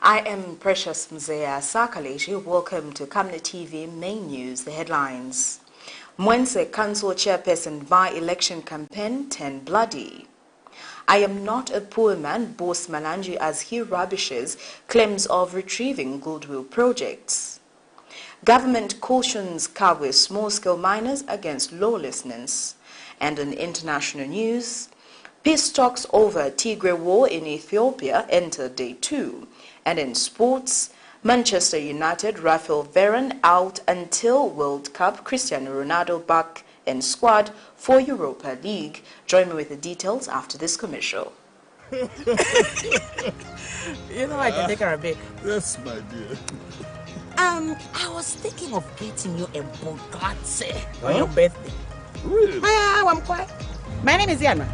I am Precious Mzea Sakaleshi. Welcome to Camnet TV Main News. The headlines. MWENSE Council Chairperson by-election campaign 10 bloody. I am not a poor man boasts Malanji as he rubbishes claims of retrieving goodwill projects. Government cautions KABWE small-scale miners against lawlessness. And in international news, peace talks over Tigray war in Ethiopia enter day 2. And in sports, Manchester United RAPHAEL VARANE out until World Cup. Cristiano Ronaldo back in squad for Europa League. Join me with the details after this commercial. You know I can take her a bit. Yes, my dear. I was thinking of getting you a Bugatti on your birthday. Really? I'm quiet. My name is Yana.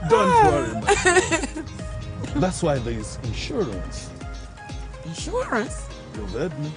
Don't worry, man. That's why there is insurance. Insurance? You heard me.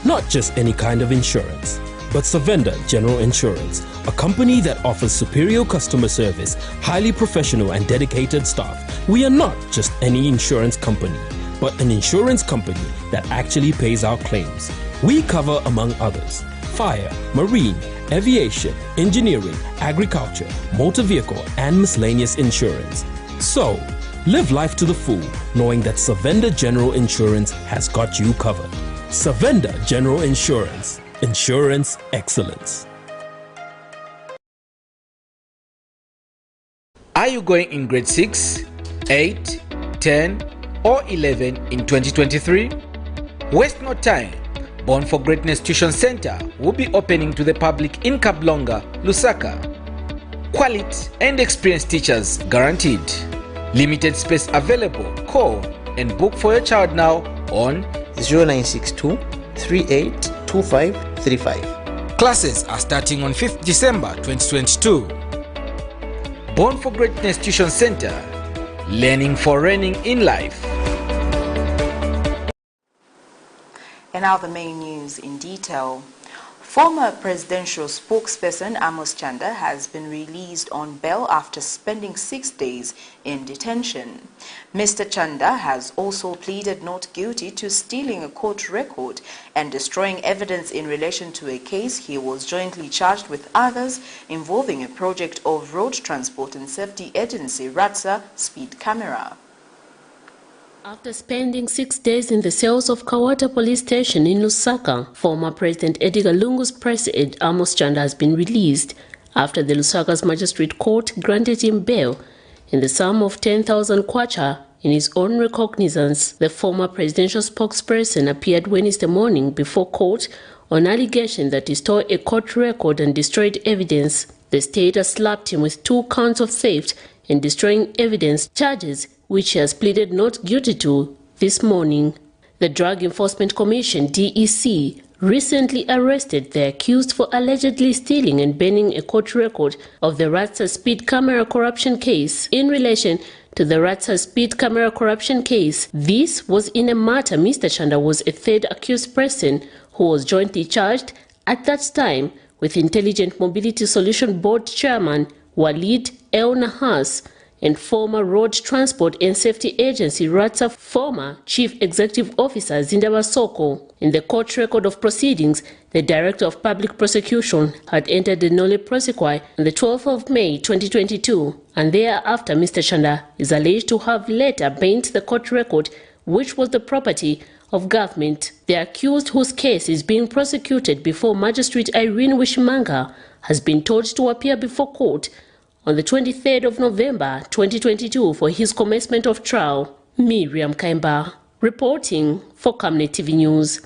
Not just any kind of insurance, but Savenda General Insurance, a company that offers superior customer service, highly professional and dedicated staff. We are not just any insurance company, but an insurance company that actually pays our claims. We cover, among others, fire, marine, aviation, engineering, agriculture, motor vehicle, and miscellaneous insurance. So, live life to the full, knowing that Savenda General Insurance has got you covered. Savenda General Insurance. Insurance excellence. Are you going in grade 6, 8, 10, or 11 in 2023? Waste no time. Born for Greatness Tuition Center will be opening to the public in Kablonga, Lusaka. Quality and experienced teachers guaranteed. Limited space available. Call and book for your child now on 0962 382535. Classes are starting on 5th December 2022. Born for Greatness Tuition Center. Learning for reigning in life. And now the main news in detail. Former presidential spokesperson Amos Chanda has been released on bail after spending 6 days in detention. Mr. Chanda has also pleaded not guilty to stealing a court record and destroying evidence in relation to a case he was jointly charged with others involving a project of Road Transport and Safety Agency RATSA speed camera. After spending 6 days in the cells of Kawata police station in Lusaka, former President Edgar Lungu's press aide Amos Chanda has been released after the Lusaka's magistrate court granted him bail in the sum of 10,000 kwacha in his own recognizance. The former presidential spokesperson appeared Wednesday morning before court on allegation that he stole a court record and destroyed evidence. The state has slapped him with 2 counts of theft and destroying evidence charges, which he has pleaded not guilty to this morning. The Drug Enforcement Commission, DEC, recently arrested the accused for allegedly stealing and burning a court record of the RATSA speed camera corruption case. In relation to the RATSA speed camera corruption case, this was in a matter Mr. Chanda was a third accused person who was jointly charged at that time with Intelligent Mobility Solution Board Chairman Walid El Nahas and former Road Transport and Safety Agency RATSA former Chief Executive Officer Zindaba Soko. In the court record of proceedings, the Director of Public Prosecution had entered the nolle prosequi on the 12th of May 2022, and thereafter Mr. Chanda is alleged to have later bent the court record, which was the property of government. The accused, whose case is being prosecuted before Magistrate Irene Wishimanga, has been told to appear before court on the 23rd of November 2022 for his commencement of trial. Miriam Kaimba, reporting for Camnet TV News.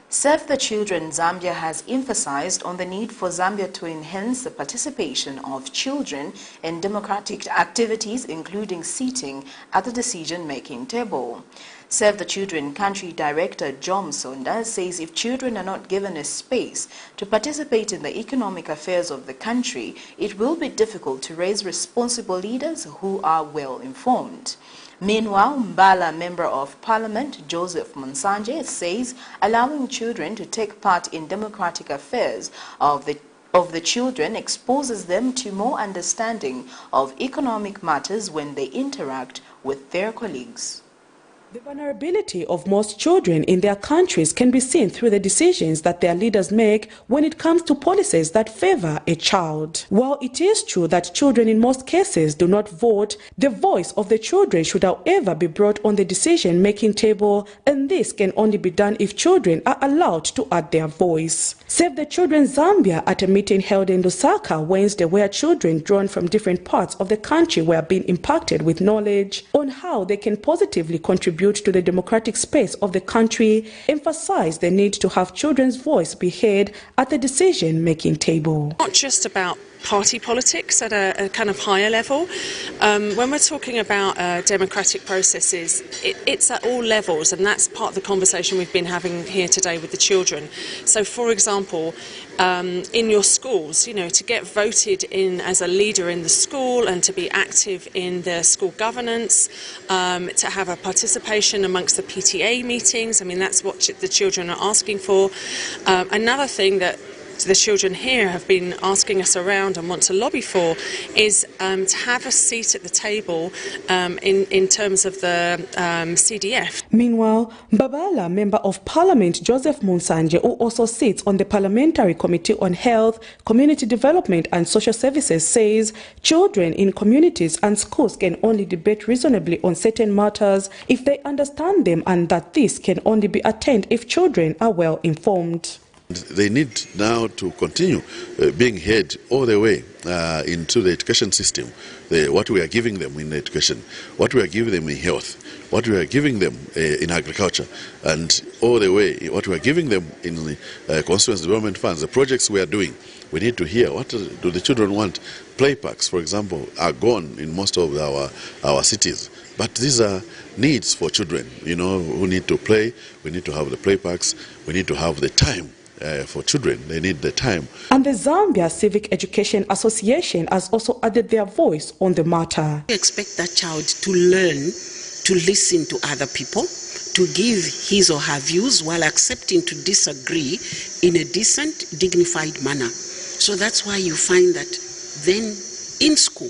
Save the Children Zambia has emphasized on the need for Zambia to enhance the participation of children in democratic activities, including seating at the decision-making table. Save the Children Country Director John Sonda says if children are not given a space to participate in the economic affairs of the country, it will be difficult to raise responsible leaders who are well informed. Meanwhile, Mbala Member of Parliament Joseph Monsanje says allowing children to take part in democratic affairs of the of the children exposes them to more understanding of economic matters when they interact with their colleagues. The vulnerability of most children in their countries can be seen through the decisions that their leaders make when it comes to policies that favor a child. While it is true that children in most cases do not vote, the voice of the children should however be brought on the decision-making table, and this can only be done if children are allowed to add their voice. Save the Children Zambia at a meeting held in Lusaka Wednesday, where children drawn from different parts of the country were being impacted with knowledge on how they can positively contribute to the democratic space of the country, emphasized the need to have children's voice be heard at the decision-making table. Not just about party politics at a kind of higher level. When we're talking about democratic processes, it's at all levels, and that's part of the conversation we've been having here today with the children. So, for example, in your schools, to get voted in as a leader in the school and to be active in the school governance, to have a participation amongst the PTA meetings. I mean, that's what the children are asking for. Another thing that the children here have been asking us around and want to lobby for is to have a seat at the table in terms of the CDF. Meanwhile, Mbabala Member of Parliament Joseph Munsanje, who also sits on the Parliamentary Committee on Health, Community Development and Social Services, says children in communities and schools can only debate reasonably on certain matters if they understand them, and that this can only be attained if children are well informed. They need now to continue being heard all the way into the education system, what we are giving them in education, what we are giving them in health, what we are giving them in agriculture, and all the way what we are giving them in the constituency development funds, the projects we are doing. We need to hear what do the children want. Play parks, for example, are gone in most of our cities. But these are needs for children, who need to play. We need to have the play parks. We need to have the time. For children, they need the time. And the Zambia Civic Education Association has also added their voice on the matter. We expect that child to learn to listen to other people, to give his or her views while accepting to disagree in a decent, dignified manner. So that's why you find that then in school,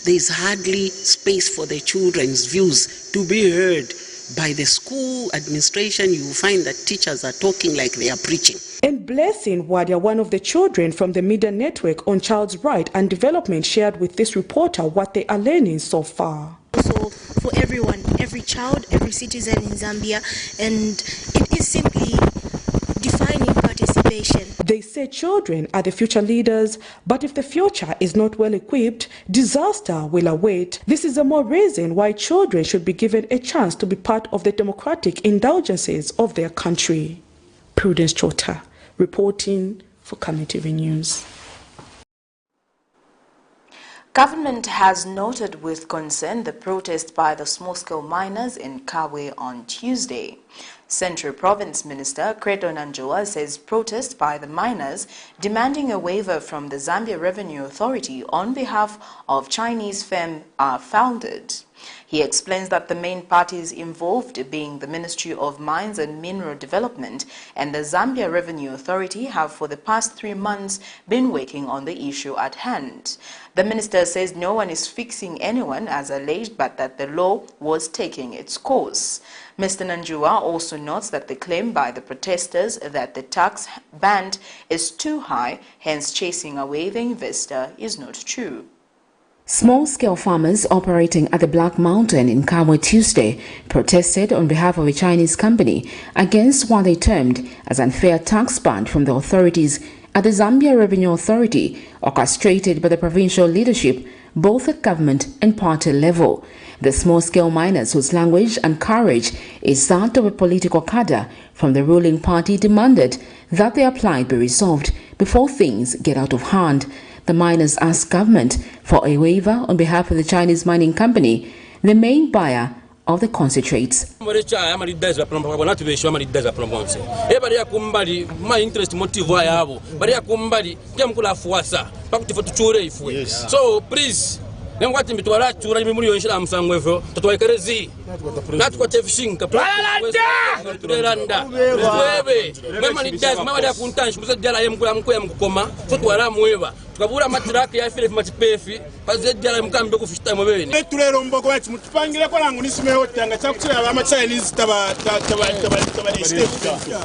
there is hardly space for the children's views to be heard. By the school administration, you will find that teachers are talking like they are preaching. And Blessing Wadia, one of the children from the Media Network on Child's Right and Development, shared with this reporter what they are learning so far. So for everyone, every child, every citizen in Zambia, and it is simply defining participation. They say children are the future leaders, but if the future is not well equipped, disaster will await. This is a more reason why children should be given a chance to be part of the democratic indulgences of their country. Prudence Chota, reporting for Camnet TV News. Government has noted with concern the protest by the small-scale miners in KABWE on Tuesday. Central Province Minister Credo Nanjoa says protest by the miners demanding a waiver from the Zambia Revenue Authority on behalf of Chinese firm are founded. He explains that the main parties involved, being the Ministry of Mines and Mineral Development and the Zambia Revenue Authority, have for the past 3 months been working on the issue at hand. The minister says no one is fixing anyone as alleged, but that the law was taking its course. Mr. Nanjua also notes that the claim by the protesters that the tax band is too high, hence chasing away the investor, is not true. Small-scale farmers operating at the Black Mountain in KABWE Tuesday protested on behalf of a Chinese company against what they termed as unfair tax band from the authorities at the Zambia Revenue Authority, orchestrated by the provincial leadership, both at government and party level. The small-scale miners, whose language and courage is that of a political cadre from the ruling party, demanded that the apply be resolved before things get out of hand. The miners asked government for a waiver on behalf of the Chinese mining company, the main buyer of the concentrates. So please, Nengwati mitwala chura imuri yonshira msangwevo tatwakerezi natwa tefishinga turelanda wewe mema ni dazi mama ya kuntanshi muzajala yemkuya mukoma tutwala mweva tukabura matraki ya file machipefi pazajala mkambe kufishita mwebeni tulero mboko bati mutupangire ko langu nisimeho tanga chakuchira aba Chinese taba.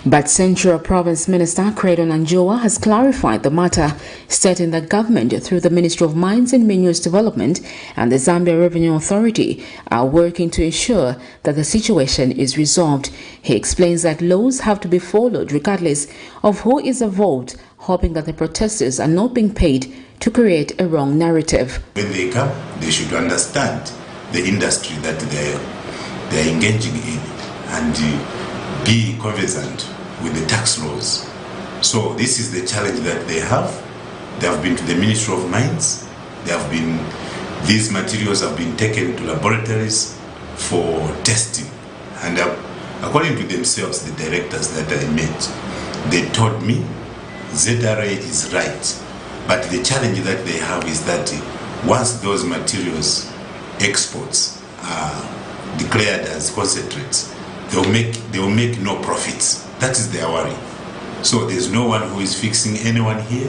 But Central Province Minister Credo Nanjoa has clarified the matter, stating that government through the Ministry of Mines and Minerals Development and the Zambia Revenue Authority are working to ensure that the situation is resolved. He explains that laws have to be followed regardless of who is involved, hoping that the protesters are not being paid to create a wrong narrative. When they come, they should understand the industry that they are engaging in and be conversant with the tax laws. So this is the challenge that they have. They have been to the Ministry of Mines. These materials have been taken to laboratories for testing. And according to themselves, the directors that I met, they told me ZRA is right. But the challenge that they have is that once those materials exports are declared as concentrates, they will make no profits. That is their worry. So there's no one who is fixing anyone here.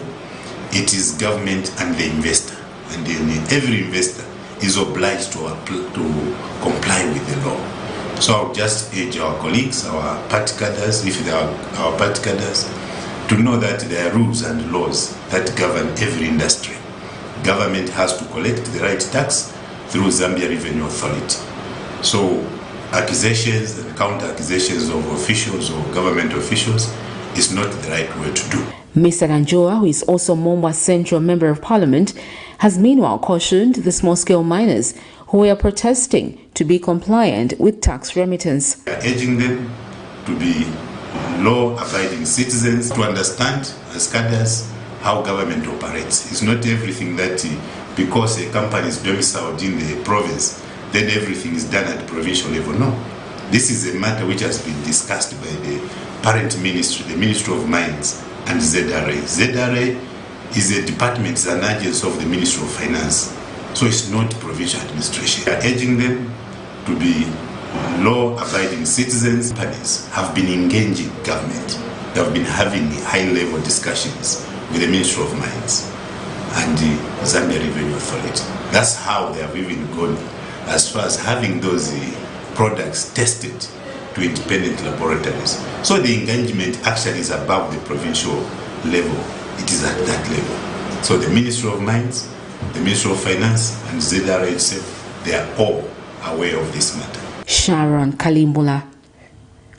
It is government and the investor. And every investor is obliged to comply with the law. So I'll just urge our colleagues, our party cadres, if they are our party cadres, to know that there are rules and laws that govern every industry. Government has to collect the right tax through Zambia Revenue Authority. So accusations and counter-accusations of officials or government officials is not the right way to do. Mr. Nanjoa, who is also Momba's Central Member of Parliament, has meanwhile cautioned the small-scale miners who are protesting to be compliant with tax remittance. We are urging them to be law-abiding citizens, to understand as cadres how government operates. It's not everything that because a company is domiciled in the province, then everything is done at the provincial level. No. This is a matter which has been discussed by the parent ministry, the Ministry of Mines and ZRA. ZRA is a department, it's an agency of the Ministry of Finance. So it's not provincial administration. We are urging them to be law-abiding citizens. Companies have been engaging government. They have been having high-level discussions with the Ministry of Mines and the Zambia Revenue Authority. That's how they have even gone as far as having those products tested to independent laboratories. So the engagement actually is above the provincial level. It is at that level. So the Ministry of Mines, the Ministry of Finance, and ZRA itself, they are all aware of this matter. Sharon Kalimbula,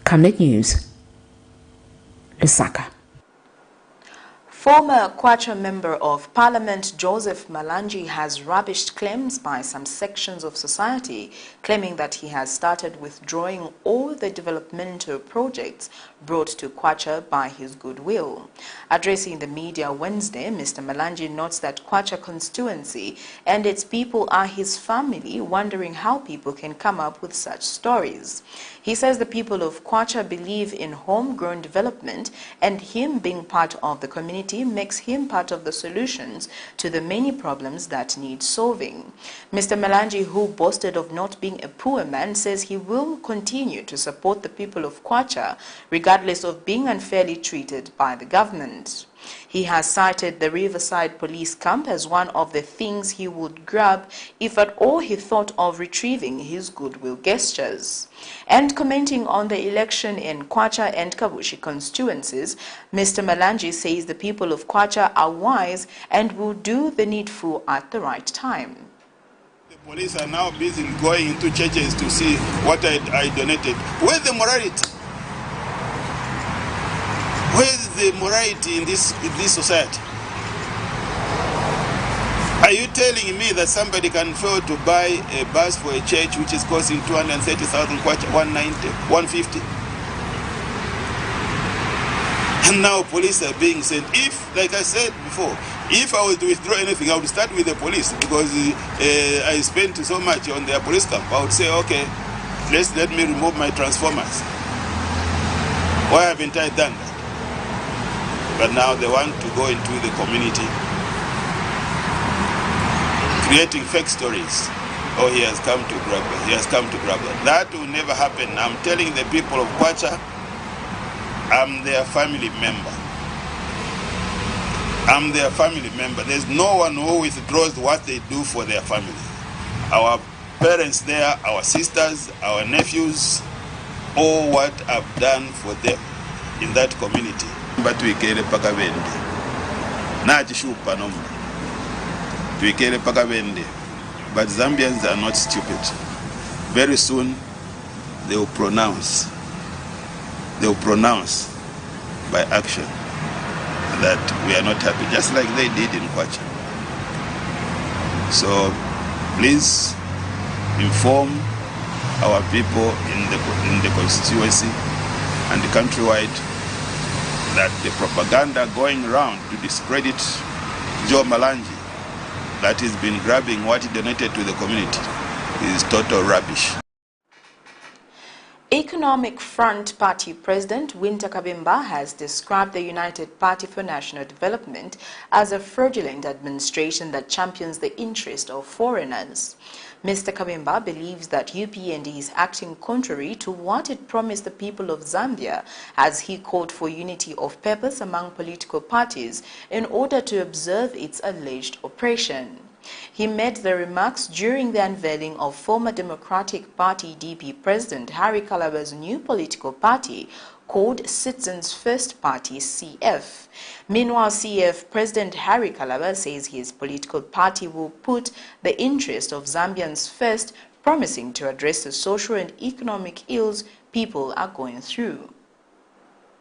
Camnet News, Lusaka. Former Kwacha Member of Parliament Joseph Malanji has rubbished claims by some sections of society, claiming that he has started withdrawing all the developmental projects brought to Kwacha by his goodwill. Addressing the media Wednesday, Mr. Malanji notes that Kwacha constituency and its people are his family, wondering how people can come up with such stories. He says the people of Kwacha believe in homegrown development, and him being part of the community makes him part of the solutions to the many problems that need solving. Mr. Malanji, who boasted of not being a poor man, says he will continue to support the people of Kwacha regardless of being unfairly treated by the government. He has cited the Riverside Police Camp as one of the things he would grab if at all he thought of retrieving his goodwill gestures. And commenting on the election in Kwacha and KABWE constituencies, Mr. Malanji says the people of Kwacha are wise and will do the needful at the right time. The police are now busy going into churches to see what I donated. Where's the morality? Where's the morality in this society? Are you telling me that somebody can afford to buy a bus for a church which is costing 230,000 kwacha, 190, 150? And now police are being sent. If, like I said before, if I was to withdraw anything, I would start with the police, because I spent so much on their police camp. I would say, okay, let me remove my transformers. Why haven't I done that? But now they want to go into the community, creating fake stories. Oh, he has come to grab her, he has come to grab her. That will never happen. I'm telling the people of Kwacha, I'm their family member. I'm their family member. There's no one who withdraws what they do for their family. Our parents there, our sisters, our nephews, all what I've done for them in that community. But we care pakavende. Nachi shupa no. We care pakavende. But Zambians are not stupid. Very soon they will pronounce. They will pronounce by action that we are not happy, just like they did in Kwacha. So please inform our people in the constituency and countrywide that the propaganda going around to discredit Joe Malanji, that he's been grabbing what he donated to the community, is total rubbish. Economic Front Party President Winter Kabimba has described the United Party for National Development as a fraudulent administration that champions the interest of foreigners. Mr. Kabimba believes that UPND is acting contrary to what it promised the people of Zambia, as he called for unity of purpose among political parties in order to observe its alleged oppression. He made the remarks during the unveiling of former Democratic Party DP President Harry Kalaba's new political party called Citizens First Party CF. Meanwhile, CF President Harry Kalaba says his political party will put the interest of Zambians first, promising to address the social and economic ills people are going through.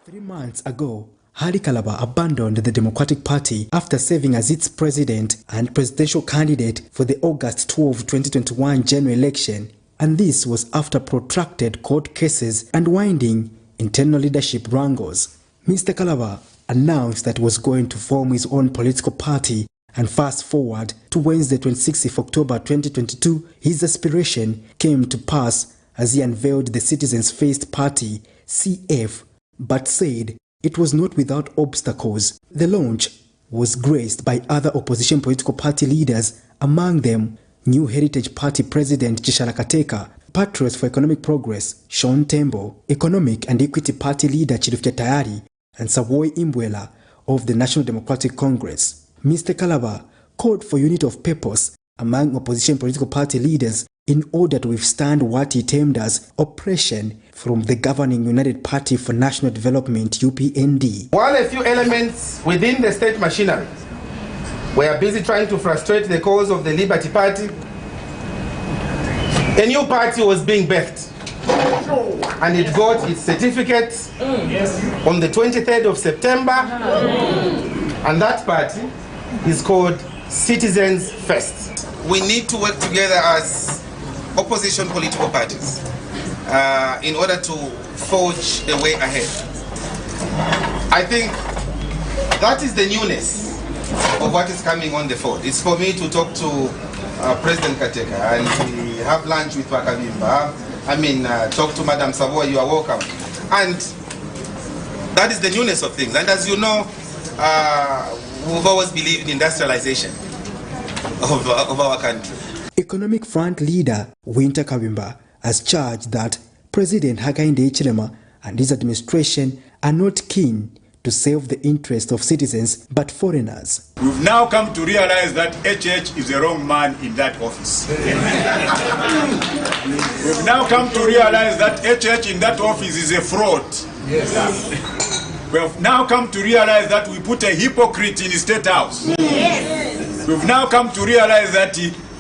3 months ago, Harry Kalaba abandoned the Democratic Party after serving as its president and presidential candidate for the August 12, 2021 general election, and this was after protracted court cases and winding internal leadership wrangles. Mr. Kalaba announced that he was going to form his own political party, and fast forward to Wednesday 26 October 2022, his aspiration came to pass as he unveiled the Citizens First Party, CF, but said it was not without obstacles. The launch was graced by other opposition political party leaders, among them New Heritage Party President Chishara Kateka, Patriots for Economic Progress Sean Tembo, Economic and Equity Party leader Chirifya Tayari, and Savoy Imbwela of the National Democratic Congress. Mr. Kalaba called for unity of purpose among opposition political party leaders in order to withstand what he termed as oppression from the governing United Party for National Development UPND. While a few elements within the state machinery were busy trying to frustrate the cause of the Liberty Party, a new party was being birthed, and it got its certificate on the 23rd of September, and that party is called Citizens First. We need to work together as opposition political parties in order to forge a way ahead. I think that is the newness of what is coming on the forward. It's for me to talk to President Kateka and we have lunch with Wakabimba. Talk to Madam Savoy, you are welcome. And that is the newness of things. And as you know, we've always believed in industrialization of our country. Economic Front leader Winter Kabimba has charged that President Hakainde Hichilema and his administration are not keen to serve the interests of citizens but foreigners. We've now come to realize that HH is the wrong man in that office. We've now come to realize that HH in that office is a fraud. Yes. We've now come to realize that we put a hypocrite in the State House. Yes. We've now come to realize that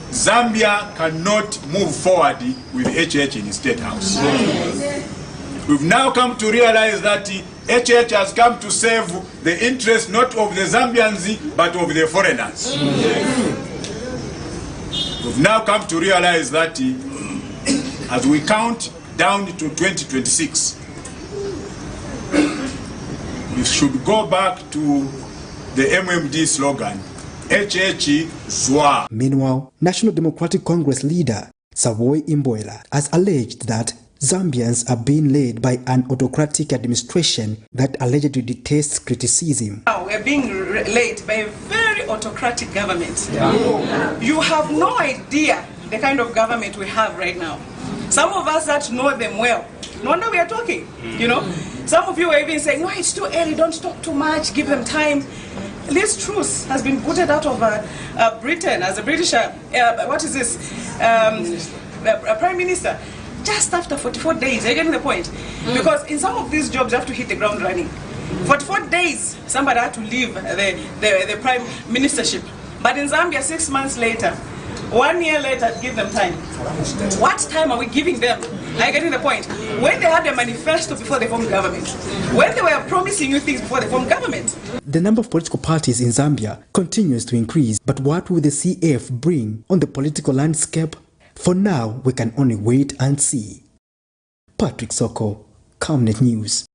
Zambia cannot move forward with HH in the State House. Yes. We've now come to realize that HH has come to serve the interest not of the Zambians but of the foreigners. Yes. We've now come to realize that as we count down to 2026, we should go back to the MMD slogan, HH Zwa. Meanwhile, National Democratic Congress leader Savoy Imbwela has alleged that Zambians are being led by an autocratic administration that allegedly detests criticism. Now we are being led by a very autocratic government. You have no idea the kind of government we have right now. Some of us that know them well, no wonder we are talking, you know. Some of you are even saying, no, it's too early, don't talk too much, give them time. Liz Truss has been booted out of Britain as a British, what is this, Prime Minister, just after 44 days. Are you getting the point? Because in some of these jobs, you have to hit the ground running. 44 days, somebody had to leave the Prime Ministership. But in Zambia, 6 months later, 1 year later, give them time. What time are we giving them? Are you getting the point? When they had a manifesto before they formed government, when they were promising you things before they formed government. The number of political parties in Zambia continues to increase, but what will the CF bring on the political landscape? For now, we can only wait and see. Patrick Soko, Camnet News.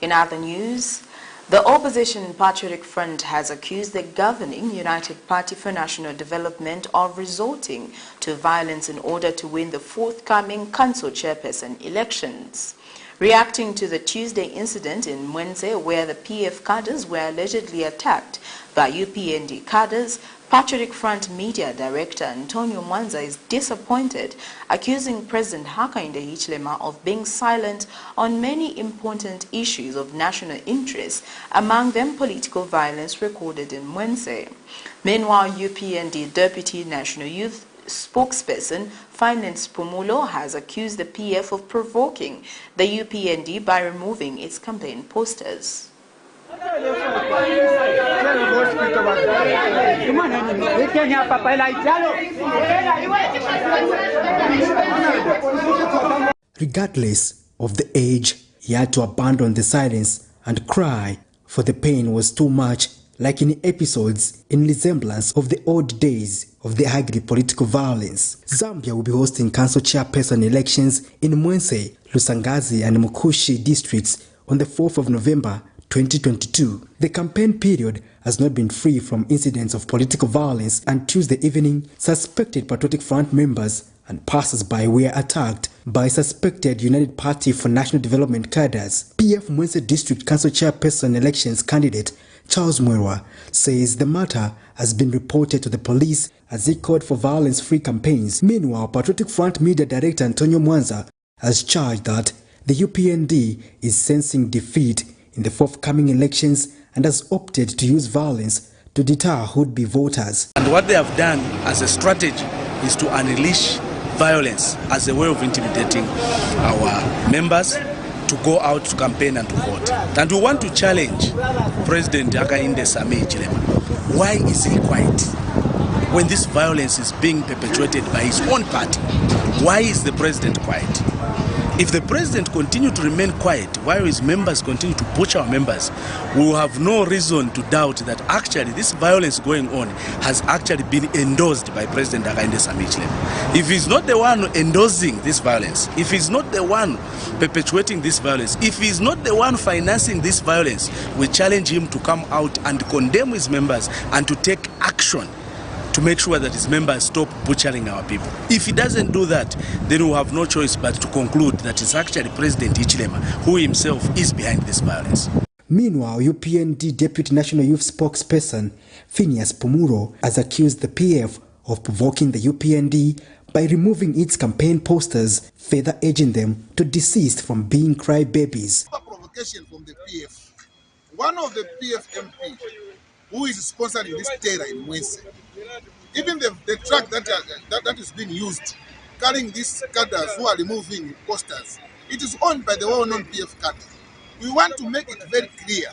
In other news, the opposition Patriotic Front has accused the governing United Party for National Development of resorting to violence in order to win the forthcoming council chairperson elections. Reacting to the Tuesday incident in MWENSE where the PF cadres were allegedly attacked by UPND cadres, Patriotic Front Media Director Antonio Mwanza is disappointed, accusing President Hakainde Hichilema of being silent on many important issues of national interest, among them political violence recorded in MWENSE. Meanwhile, UPND Deputy National Youth spokesperson Finance Pumulo has accused the PF of provoking the UPND by removing its campaign posters. Regardless of the age, he had to abandon the silence and cry, for the pain was too much, like in episodes in resemblance of the old days of the ugly political violence. Zambia will be hosting council chairperson elections in MWENSE, Lusangazi and Mukushi districts on the 4th of November 2022. The campaign period has not been free from incidents of political violence, and Tuesday evening, suspected Patriotic Front members and passers-by were attacked by suspected United Party for National Development cadres. PF MWENSE District Council Chairperson elections candidate Charles Mwerwa says the matter has been reported to the police as he called for violence-free campaigns. Meanwhile, Patriotic Front Media Director Antonio Mwanza has charged that the UPND is sensing defeat in the forthcoming elections and has opted to use violence to deter would-be voters. And what they have done as a strategy is to unleash violence as a way of intimidating our members to go out to campaign and to vote. And we want to challenge President Hakainde Hichilema. Why is he quiet when this violence is being perpetuated by his own party? Why is the president quiet? If the president continues to remain quiet while his members continue to butcher our members, we will have no reason to doubt that actually this violence going on has actually been endorsed by President Hakainde Hichilema. If he's not the one endorsing this violence, if he's not the one perpetuating this violence, if he's not the one financing this violence, we challenge him to come out and condemn his members and to take action to make sure that his members stop butchering our people. If he doesn't do that, then we'll have no choice but to conclude that it's actually President Hichilema who himself is behind this violence. Meanwhile, UPND Deputy National Youth Spokesperson Phineas Pumuro has accused the PF of provoking the UPND by removing its campaign posters, further urging them to desist from being crybabies. Provocation from the PF. One of the PF MP who is sponsoring this terror in MWENSE, even the truck that is being used, carrying these cadres who are removing posters, it is owned by the well-known PF cadre. We want to make it very clear.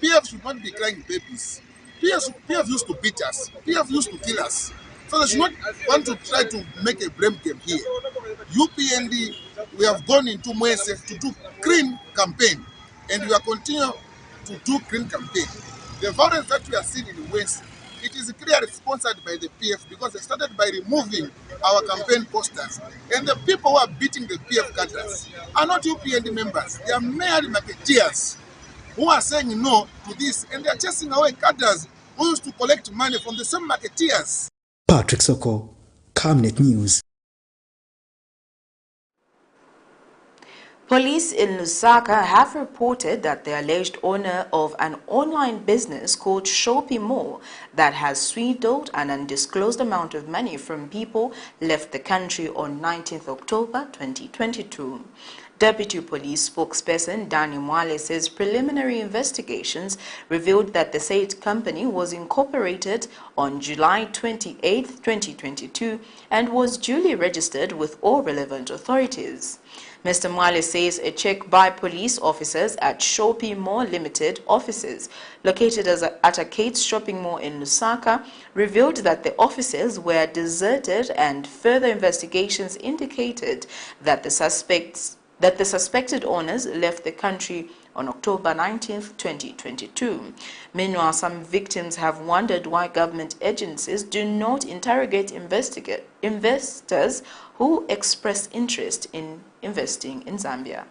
PF should not be crying babies. PF used to beat us. PF used to kill us. So they should not want to try to make a blame game here. UPND, we have gone into MWENSE to do clean campaign, and we are continuing to do clean campaign. The violence that we are seeing in MWENSE, it is clearly sponsored by the PF because they started by removing our campaign posters. And the people who are beating the PF cadres are not UPND members. They are merely marketeers who are saying no to this, and they are chasing away cadres who used to collect money from the same marketeers. Patrick Soko, Camnet News. Police in Lusaka have reported that the alleged owner of an online business called Shopping Mall that has swindled an undisclosed amount of money from people left the country on 19th October 2022. Deputy Police spokesperson Danny Mwale says preliminary investigations revealed that the said company was incorporated on July 28, 2022 and was duly registered with all relevant authorities. Mr. Mwale says a check by police officers at Shopping Mall Limited offices located at a Kate's shopping mall in Lusaka revealed that the offices were deserted, and further investigations indicated that the suspected owners left the country on October 19, 2022. Meanwhile, some victims have wondered why government agencies do not interrogate investors who express interest in investing in Zambia.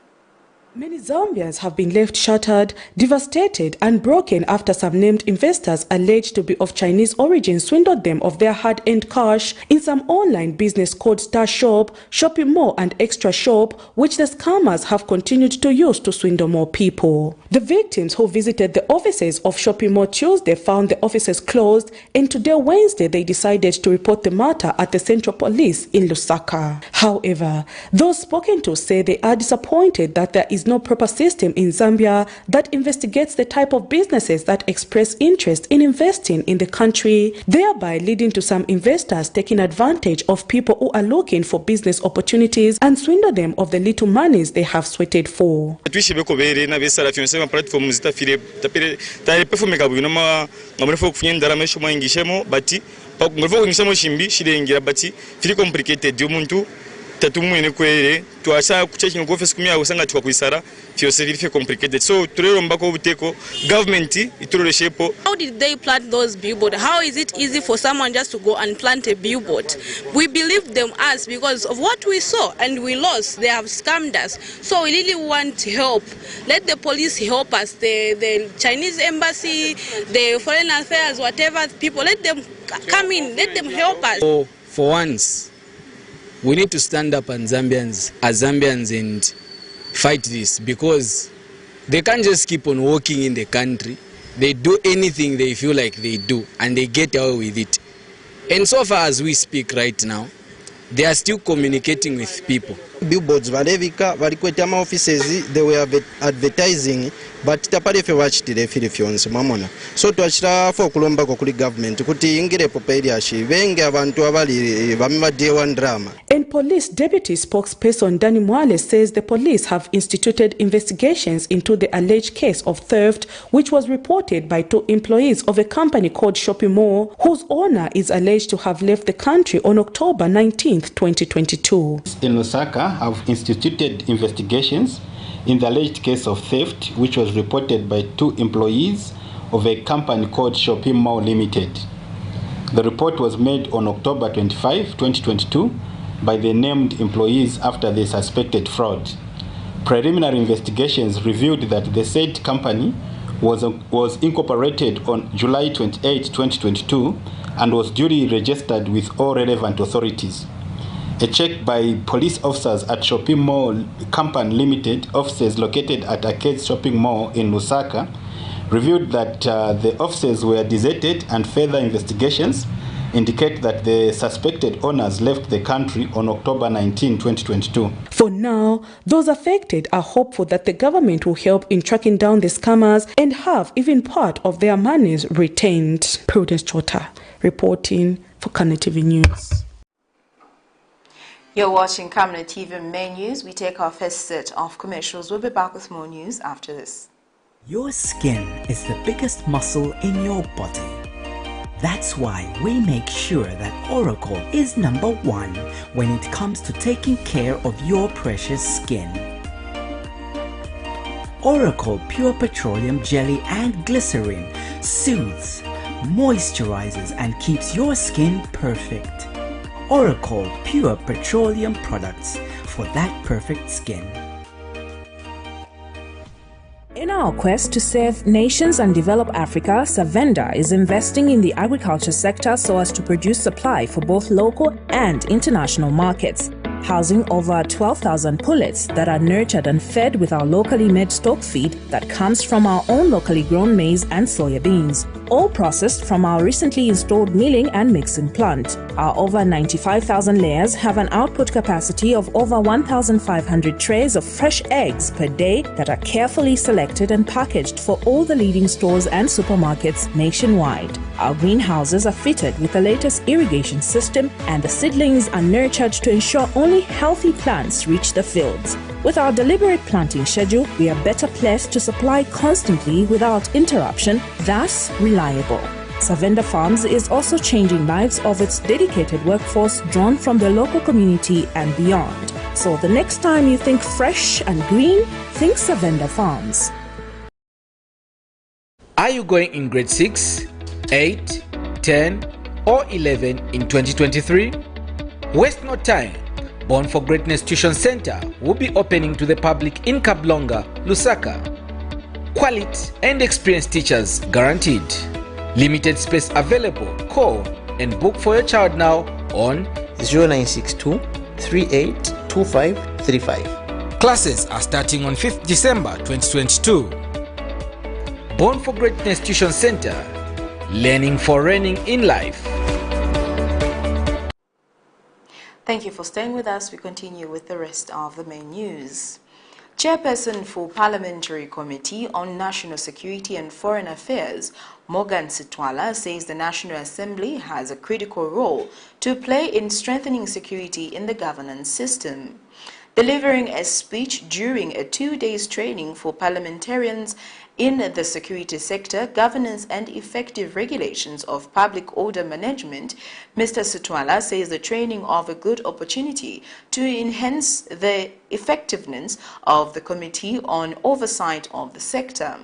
Many Zambians have been left shattered, devastated and broken after some named investors alleged to be of Chinese origin swindled them of their hard-earned cash in some online business called Star Shop, Shopping Mall and Extra Shop, which the scammers have continued to use to swindle more people. The victims who visited the offices of Shopping Mall Tuesday found the offices closed, and today Wednesday they decided to report the matter at the Central Police in Lusaka. However, those spoken to say they are disappointed that there is no proper system in Zambia that investigates the type of businesses that express interest in investing in the country, thereby leading to some investors taking advantage of people who are looking for business opportunities and swindle them of the little monies they have sweated for. Complicated. So government, how did they plant those billboards? How is it easy for someone just to go and plant a billboard? We believed them as because of what we saw and we lost. They have scammed us. So we really want help. Let the police help us. The Chinese embassy, the foreign affairs, whatever people, let them come in. Let them help us. So for once, we need to stand up as Zambians and fight this, because they can't just keep on walking in the country. They do anything they feel like they do and they get away with it. And so far as we speak right now, they are still communicating with people. Billboards valevika valikwetama offices, they were advertising, but taparefe wachitire filifyonse mamona. So twachira for kulomba kuli government kuti ingire poperiashi venge abantu abali bamima drama. And police deputy spokesperson Danny Mwale says the police have instituted investigations into the alleged case of theft, which was reported by 2 employees of a company called Shopping Mall, whose owner is alleged to have left the country on October 19th, 2022. In Lusaka, have instituted investigations in the alleged case of theft, which was reported by 2 employees of a company called Shopping Mall Limited. The report was made on October 25, 2022 by the named employees after they suspected fraud. Preliminary investigations revealed that the said company was incorporated on July 28, 2022 and was duly registered with all relevant authorities. A check by police officers at Shopping Mall Company Limited offices located at Arcade Shopping Mall in Lusaka revealed that the offices were deserted, and further investigations indicate that the suspected owners left the country on October 19, 2022. For now, those affected are hopeful that the government will help in tracking down the scammers and have even part of their monies retained. Prudence Chota reporting for Camnet TV News. You're watching Camnet TV Main News. We take our first set of commercials. We'll be back with more news after this. Your skin is the biggest muscle in your body. That's why we make sure that Oracle is #1 when it comes to taking care of your precious skin. Oracle Pure Petroleum Jelly and Glycerin soothes, moisturizes and keeps your skin perfect. Oracle Pure Petroleum products for that perfect skin. In our quest to serve nations and develop Africa, Savenda is investing in the agriculture sector so as to produce supply for both local and international markets. housing over 12,000 pullets that are nurtured and fed with our locally made stock feed that comes from our own locally grown maize and soya beans, all processed from our recently installed milling and mixing plant. Our over 95,000 layers have an output capacity of over 1,500 trays of fresh eggs per day that are carefully selected and packaged for all the leading stores and supermarkets nationwide. Our greenhouses are fitted with the latest irrigation system, and the seedlings are nurtured to ensure only healthy plants reach the fields. With our deliberate planting schedule, we are better placed to supply constantly without interruption, thus reliable. Savenda Farms is also changing lives of its dedicated workforce drawn from the local community and beyond. So the next time you think fresh and green, think Savenda Farms. Are you going in grade 6, 8, 10 or 11 in 2023? Waste no time. Born for Greatness Tuition Center will be opening to the public in Kablonga, Lusaka. Quality and experienced teachers guaranteed. Limited space available. Call and book for your child now on 0962 382535. Classes are starting on 5th December 2022. Born for Greatness Tuition Center. Learning for reigning in life. Thank you for staying with us. We continue with the rest of the main news. Chairperson for Parliamentary Committee on National Security and Foreign Affairs, Morgan Sitwala, says the National Assembly has a critical role to play in strengthening security in the governance system. Delivering a speech during a 2-day training for parliamentarians in the security sector, governance and effective regulations of public order management, Mr. Sitwala says the training offers a good opportunity to enhance the effectiveness of the Committee on Oversight of the sector.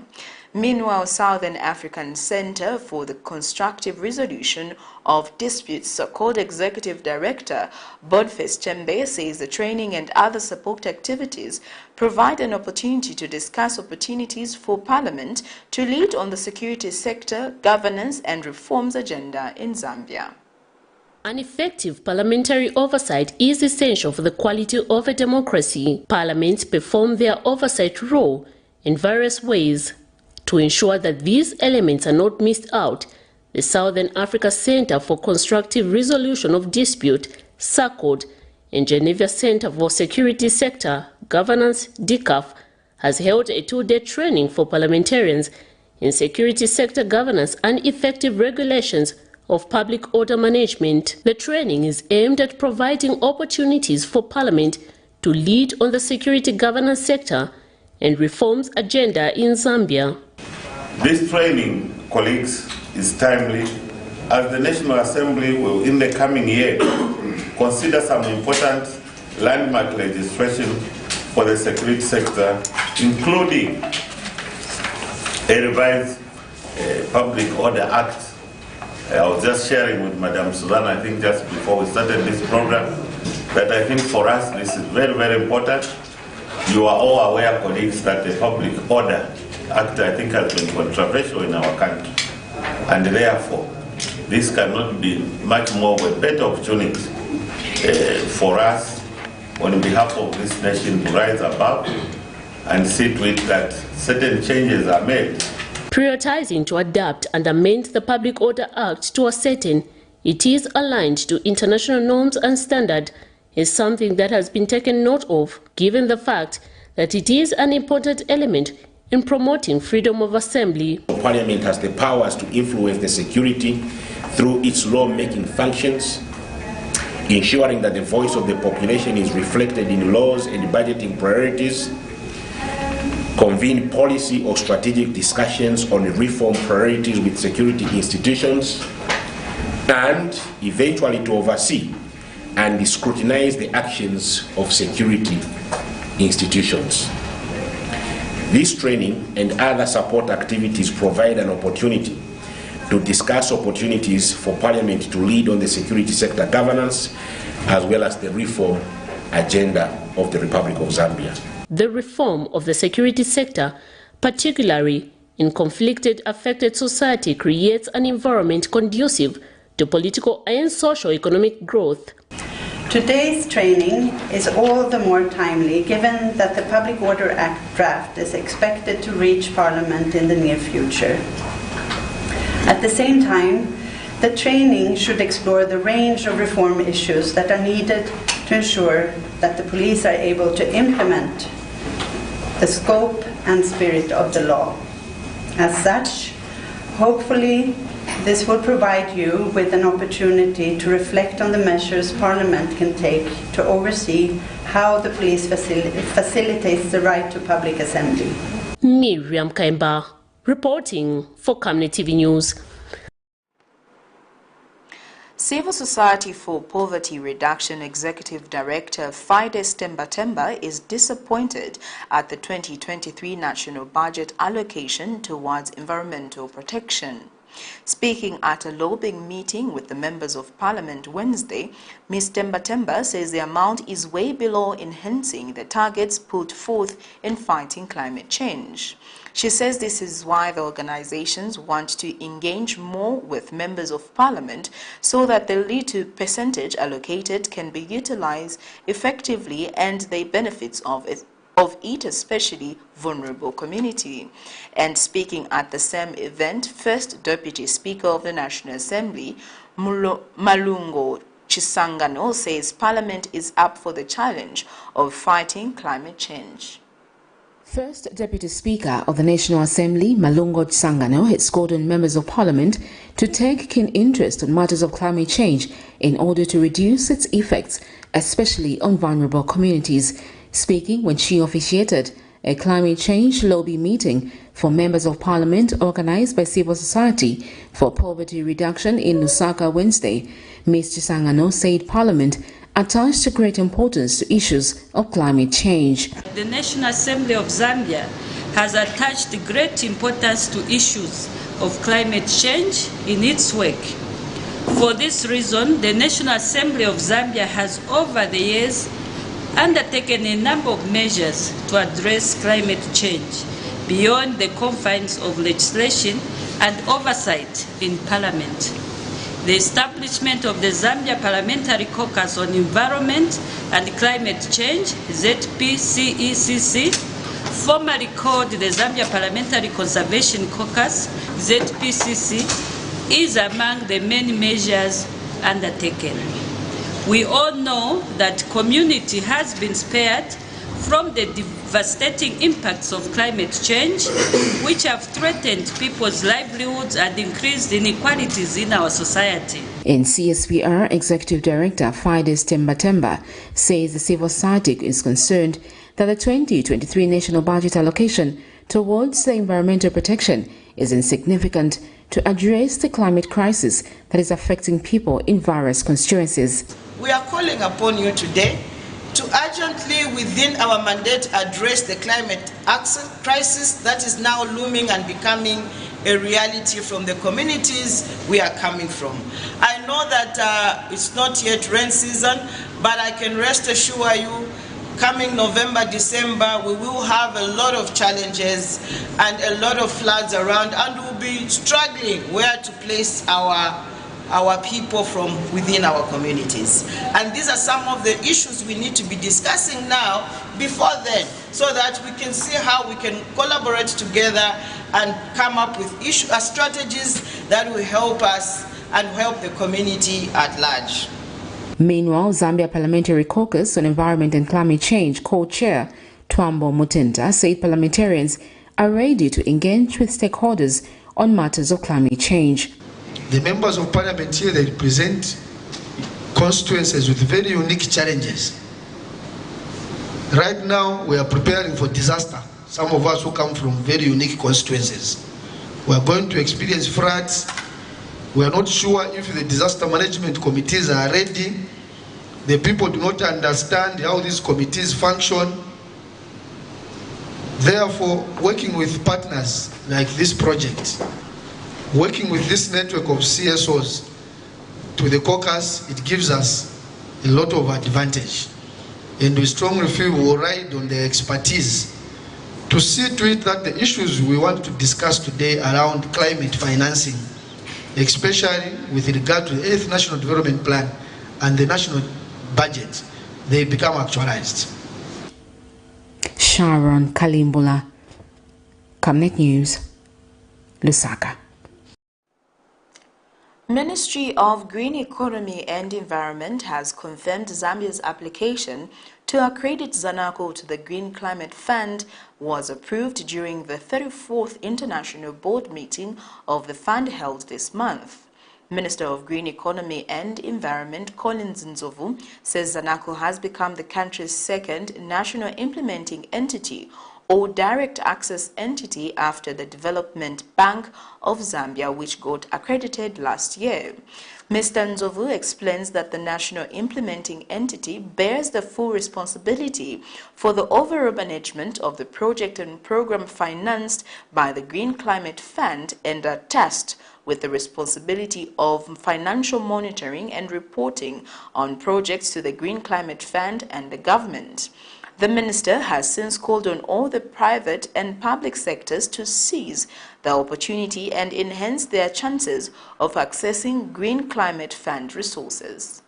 Meanwhile, Southern African Center for the Constructive Resolution of Disputes, so-called Executive Director Boniface Chembe, says the training and other support activities provide an opportunity to discuss opportunities for Parliament to lead on the security sector, governance and reforms agenda in Zambia. An effective parliamentary oversight is essential for the quality of a democracy. Parliaments perform their oversight role in various ways. To ensure that these elements are not missed out, the Southern Africa Center for Constructive Resolution of Dispute, SACOD, and Geneva Center for Security Sector Governance, DCAF, has held a 2-day training for parliamentarians in security sector governance and effective regulations of public order management. The training is aimed at providing opportunities for Parliament to lead on the security governance sector and reforms agenda in Zambia. This training, colleagues, is timely as the National Assembly will in the coming year consider some important landmark legislation for the security sector, including a revised Public Order Act. I was just sharing with Madam Susanna, I think just before we started this program, that I think for us this is very, very important. You are all aware, colleagues, that the Public Order Act, I think, has been controversial in our country. And therefore, this cannot be much more of a better opportunity for us, on behalf of this nation, to rise above and see to it that certain changes are made. Prioritizing to adapt and amend the Public Order Act to ascertain it is aligned to international norms and standards is something that has been taken note of, given the fact that it is an important element in promoting freedom of assembly. Parliament has the powers to influence the security through its law-making functions, ensuring that the voice of the population is reflected in laws and budgeting priorities, convene policy or strategic discussions on reform priorities with security institutions, and eventually to oversee and scrutinize the actions of security institutions. This training and other support activities provide an opportunity to discuss opportunities for Parliament to lead on the security sector governance as well as the reform agenda of the Republic of Zambia. The reform of the security sector, particularly in conflicted affected society, creates an environment conducive to political and socio-economic growth. Today's training is all the more timely given that the Public Order Act draft is expected to reach Parliament in the near future. At the same time, the training should explore the range of reform issues that are needed to ensure that the police are able to implement the scope and spirit of the law. As such, hopefully, this will provide you with an opportunity to reflect on the measures Parliament can take to oversee how the police facilitates the right to public assembly. Miriam Kaimba, reporting for Camnet TV News. Civil Society for Poverty Reduction Executive Director Fides Temba is disappointed at the 2023 national budget allocation towards environmental protection. Speaking at a lobbying meeting with the members of Parliament Wednesday, Ms. Temba says the amount is way below enhancing the targets put forth in fighting climate change. She says this is why the organizations want to engage more with members of Parliament so that the little percentage allocated can be utilized effectively and the benefits of it, especially vulnerable community. And speaking at the same event, First Deputy Speaker of the National Assembly, Malungo Chisangano, says Parliament is up for the challenge of fighting climate change. First Deputy Speaker of the National Assembly, Malungo Chisangano, has called on members of Parliament to take keen interest in matters of climate change in order to reduce its effects, especially on vulnerable communities. Speaking when she officiated a climate change lobby meeting for members of Parliament organized by civil society for poverty reduction in Lusaka Wednesday, Ms. Chisangano said Parliament attached great importance to issues of climate change. The National Assembly of Zambia has attached great importance to issues of climate change in its work. For this reason, the National Assembly of Zambia has over the years undertaken a number of measures to address climate change beyond the confines of legislation and oversight in Parliament. The establishment of the Zambia Parliamentary Caucus on Environment and Climate Change, ZPCECC, formerly called the Zambia Parliamentary Conservation Caucus, ZPCC, is among the many measures undertaken. We all know that community has been spared from the devastating impacts of climate change, which have threatened people's livelihoods and increased inequalities in our society. In CSPR, Executive Director Fides Temba says the civil society is concerned that the 2023 national budget allocation towards the environmental protection is insignificant to address the climate crisis that is affecting people in various constituencies. We are calling upon you today to urgently, within our mandate, address the climate crisis that is now looming and becoming a reality from the communities we are coming from. I know that it's not yet rain season, but I can rest assure you, coming November, December, we will have a lot of challenges and a lot of floods around, and we'll be struggling where to place our people from within our communities. And these are some of the issues we need to be discussing now before then, so that we can see how we can collaborate together and come up with strategies that will help us and help the community at large. Meanwhile, Zambia Parliamentary Caucus on Environment and Climate Change co-chair Twambo Mutenta said parliamentarians are ready to engage with stakeholders on matters of climate change. The members of Parliament here, they represent constituencies with very unique challenges. Right now, we are preparing for disaster. Some of us who come from very unique constituencies. We are going to experience floods. We are not sure if the disaster management committees are ready. The people do not understand how these committees function. Therefore, working with partners like this project, working with this network of CSOs to the caucus, it gives us a lot of advantage. And we strongly feel we will ride on their expertise to see to it that the issues we want to discuss today around climate financing, especially with regard to the 8th National Development Plan and the National budget, they become actualized. Sharon Kalimbula, Camnet News, Lusaka. Ministry of Green Economy and Environment has confirmed Zambia's application to accredit Zanaco to the Green Climate Fund was approved during the 34th International Board meeting of the fund held this month. Minister of Green Economy and Environment Collins Nzovu says Zanaco has become the country's second national implementing entity or direct access entity after the Development Bank of Zambia, which got accredited last year. Mr. Nzovu explains that the national implementing entity bears the full responsibility for the overall management of the project and program financed by the Green Climate Fund and are tasked with the responsibility of financial monitoring and reporting on projects to the Green Climate Fund and the government. The minister has since called on all the private and public sectors to seize the opportunity and enhance their chances of accessing Green Climate Fund resources.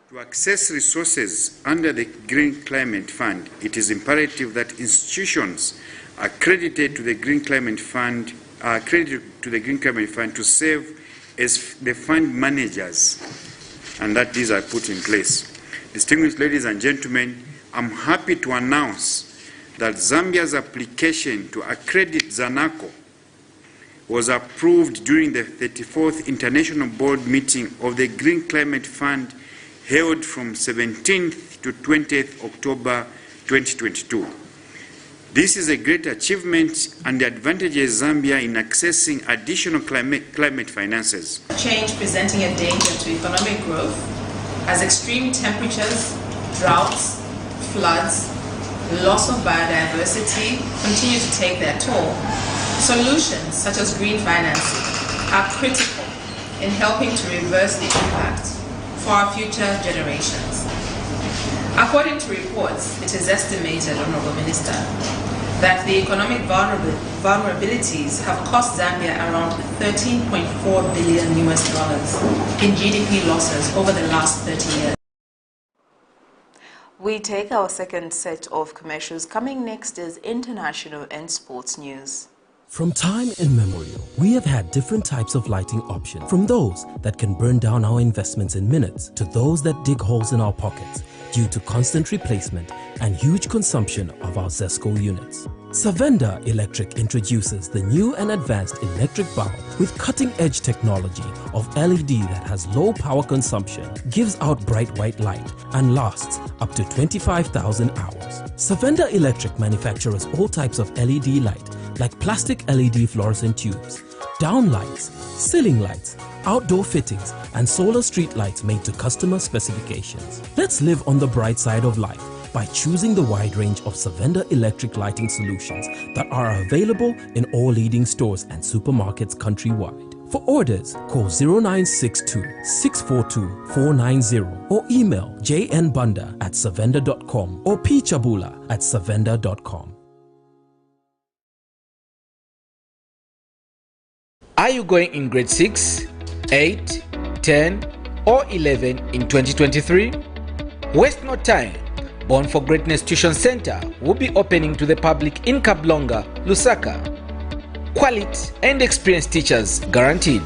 To access resources under the Green Climate Fund, it is imperative that institutions accredited to the Green Climate Fund to serve as the fund managers, and that these are put in place. Distinguished ladies and gentlemen, I'm happy to announce that Zambia's application to accredit Zanaco was approved during the 34th International Board meeting of the Green Climate Fund held from 17th to 20th October 2022. This is a great achievement and advantages Zambia in accessing additional climate finances. Change presenting a danger to economic growth as extreme temperatures, droughts, floods, loss of biodiversity continue to take their toll. Solutions such as green financing are critical in helping to reverse the impact for our future generations. According to reports, it is estimated, Honorable Minister, that the economic vulnerabilities have cost Zambia around $13.4 billion in GDP losses over the last 30 years. We take our second set of commercials. Coming next is international and sports news. From time immemorial, we have had different types of lighting options, from those that can burn down our investments in minutes to those that dig holes in our pockets due to constant replacement and huge consumption of our ZESCO units. Savenda Electric introduces the new and advanced electric bulb with cutting-edge technology of LED that has low power consumption, gives out bright white light, and lasts up to 25,000 hours. Savenda Electric manufactures all types of LED light like plastic LED fluorescent tubes, down lights, ceiling lights, outdoor fittings, and solar street lights made to customer specifications. Let's live on the bright side of life by choosing the wide range of Savenda electric lighting solutions that are available in all leading stores and supermarkets countrywide. For orders, call 0962-642-490 or email jnbunda@savenda.com or pchabula@savenda.com. Are you going in grade 6, 8, 10 or 11 in 2023? Waste no time. Born for Greatness Tuition Center will be opening to the public in Kablonga, Lusaka. Quality and experienced teachers guaranteed.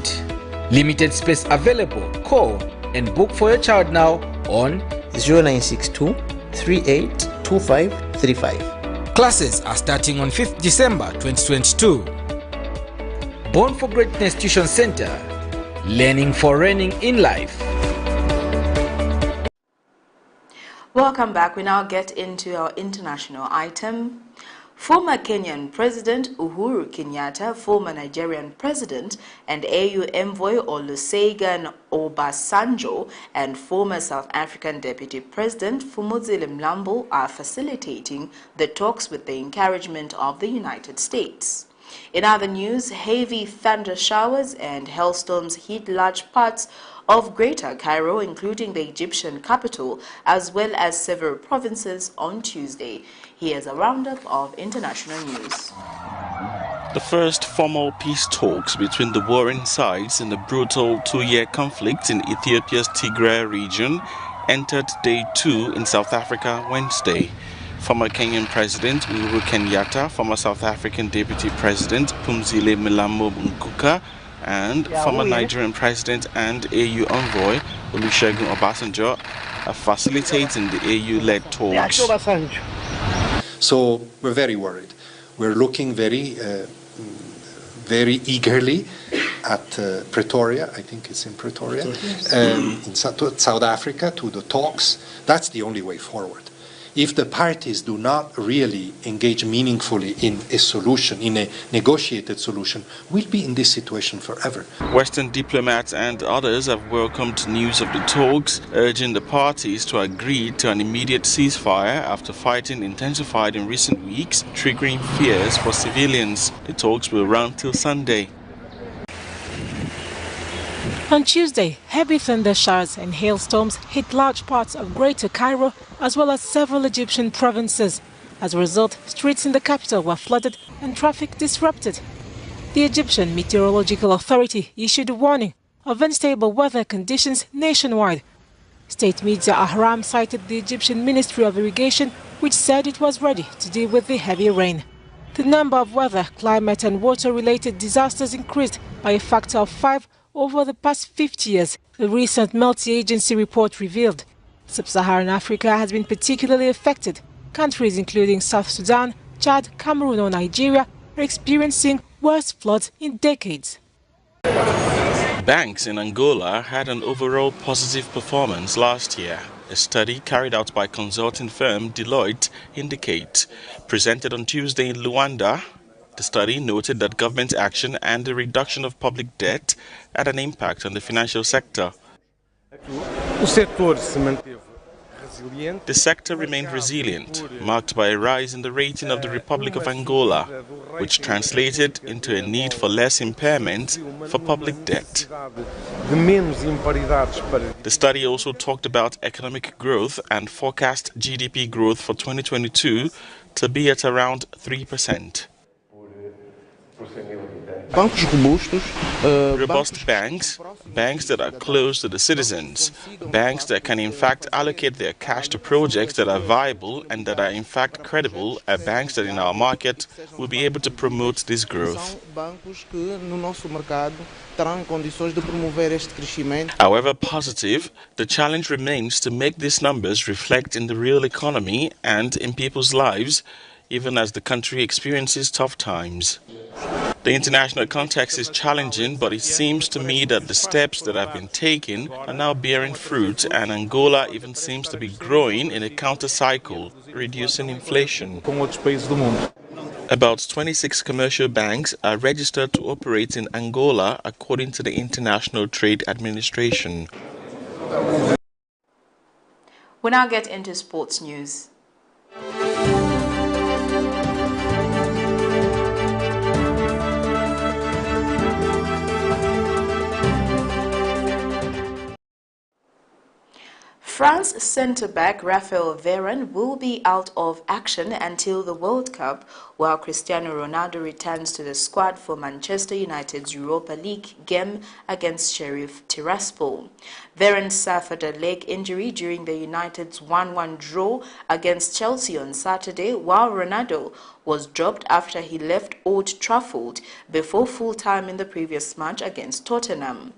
Limited space available. Call and book for your child now on 0962 382535. Classes are starting on 5th December 2022. Born for Greatness Tuition Center, learning for reigning in life. Welcome back. We now get into our international item. Former Kenyan President Uhuru Kenyatta, former Nigerian President and AU Envoy Olusegun Obasanjo, and former South African Deputy President Phumuzile Mlambo are facilitating the talks with the encouragement of the United States. In other news, heavy thunder showers and hailstorms hit large parts of Greater Cairo, including the Egyptian capital, as well as several provinces on Tuesday. Here's a roundup of international news. The first formal peace talks between the warring sides in the brutal two-year conflict in Ethiopia's Tigray region entered day 2 in South Africa Wednesday. Former Kenyan President Uhuru Kenyatta, former South African Deputy President Phumzile Mlambo Ngcuka, and former Nigerian President and AU Envoy Olusegun Obasanjo are facilitating the AU-led talks. So we're very worried. We're looking very eagerly at Pretoria, I think it's in Pretoria, in South Africa, to the talks. That's the only way forward. If the parties do not really engage meaningfully in a solution, in a negotiated solution, we'll be in this situation forever. Western diplomats and others have welcomed news of the talks, urging the parties to agree to an immediate ceasefire after fighting intensified in recent weeks, triggering fears for civilians. The talks will run till Sunday. On Tuesday, heavy thunder showers and hailstorms hit large parts of Greater Cairo as well as several Egyptian provinces. As a result, streets in the capital were flooded and traffic disrupted. The Egyptian Meteorological Authority issued a warning of unstable weather conditions nationwide. State media Ahram cited the Egyptian Ministry of Irrigation, which said it was ready to deal with the heavy rain. The number of weather, climate and water-related disasters increased by a factor of 5 over the past 50 years, a recent multi-agency report revealed. Sub-Saharan Africa has been particularly affected. Countries including South Sudan, Chad, Cameroon or Nigeria are experiencing worse floods in decades. Banks in Angola had an overall positive performance last year. A study carried out by consulting firm Deloitte indicates. Presented on Tuesday in Luanda, the study noted that government action and the reduction of public debt had an impact on the financial sector. The sector remained resilient, marked by a rise in the rating of the Republic of Angola, which translated into a need for less impairment for public debt. The study also talked about economic growth and forecast GDP growth for 2022 to be at around 3%. Robust banks, banks that are close to the citizens, banks that can in fact allocate their cash to projects that are viable and that are in fact credible, are banks that in our market will be able to promote this growth. However positive, the challenge remains to make these numbers reflect in the real economy and in people's lives, even as the country experiences tough times. The international context is challenging, but it seems to me that the steps that have been taken are now bearing fruit, and Angola even seems to be growing in a counter-cycle, reducing inflation. About 26 commercial banks are registered to operate in Angola, according to the International Trade Administration. We now get into sports news. France centre-back RAPHAEL Varane will be out of action until the World Cup, while Cristiano Ronaldo returns to the squad for Manchester United's Europa League game against Sheriff Tiraspol. Varane suffered a leg injury during the United's 1-1 draw against Chelsea on Saturday, while Ronaldo was dropped after he left Old Trafford before full-time in the previous match against Tottenham.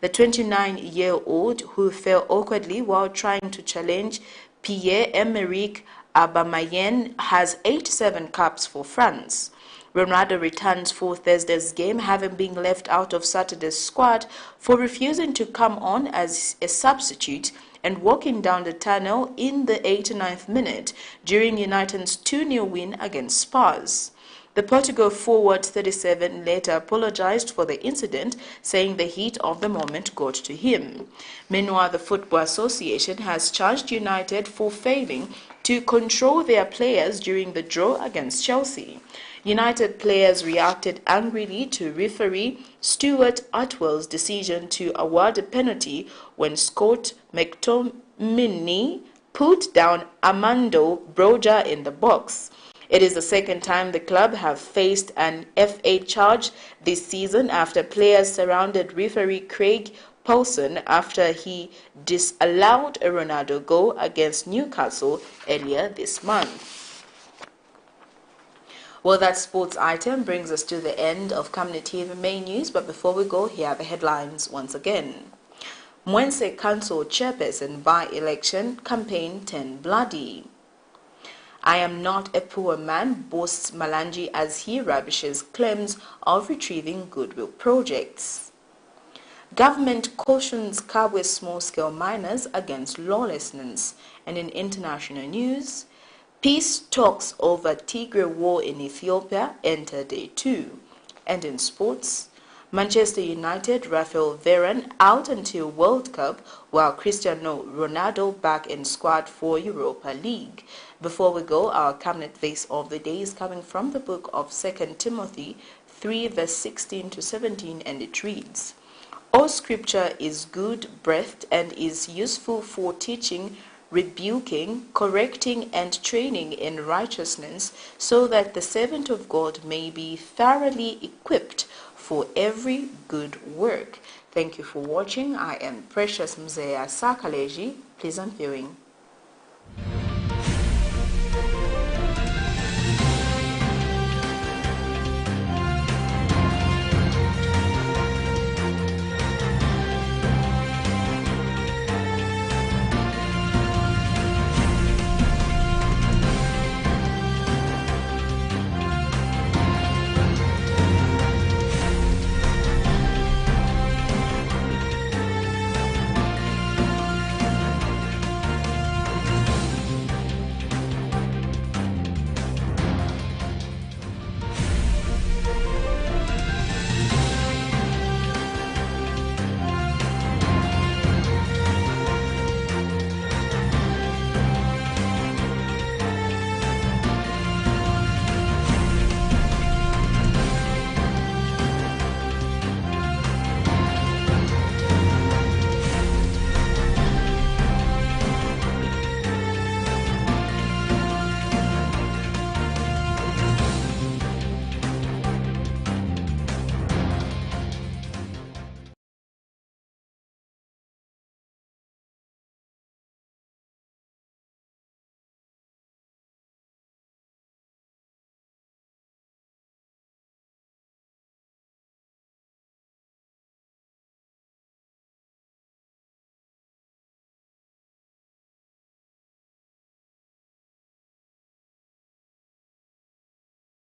The 29-year-old, who fell awkwardly while trying to challenge Pierre-Emerick Aubameyang, has 87 caps for France. Ronaldo returns for Thursday's game, having been left out of Saturday's squad for refusing to come on as a substitute and walking down the tunnel in the 89th minute during United's 2-0 win against Spurs. The Portugal forward 37 later apologized for the incident, saying the heat of the moment got to him. Meanwhile, the Football Association has charged United for failing to control their players during the draw against Chelsea. United players reacted angrily to referee Stuart Atwell's decision to award a penalty when Scott McTominay put down Armando Broja in the box. It is the second time the club have faced an FA charge this season after players surrounded referee Craig CHAIRPERSON after he disallowed a Ronaldo goal against Newcastle earlier this month. Well, that sports item brings us to the end of Camnet TV main news, but before we go, here are the headlines once again. MWENSE Council Chairperson by-election campaign turned bloody. I am not a poor man, boasts Malanji as he rubbishes claims of retrieving goodwill projects. Government cautions KABWE small-scale miners against lawlessness. And in international news, peace talks over Tigray war in Ethiopia enter day 2. And in sports, Manchester United RAPHAEL VARANE out until World Cup, while CRISTIANO Ronaldo back in squad for Europa League. Before we go, our Camnet verse of the day is coming from the book of 2 Timothy 3 verse 16 to 17, and it reads, All scripture is good, breathed, and is useful for teaching, rebuking, correcting, and training in righteousness, so that the servant of God may be thoroughly equipped for every good work. Thank you for watching. I am Precious Mzea Sakaleji. Pleasant viewing.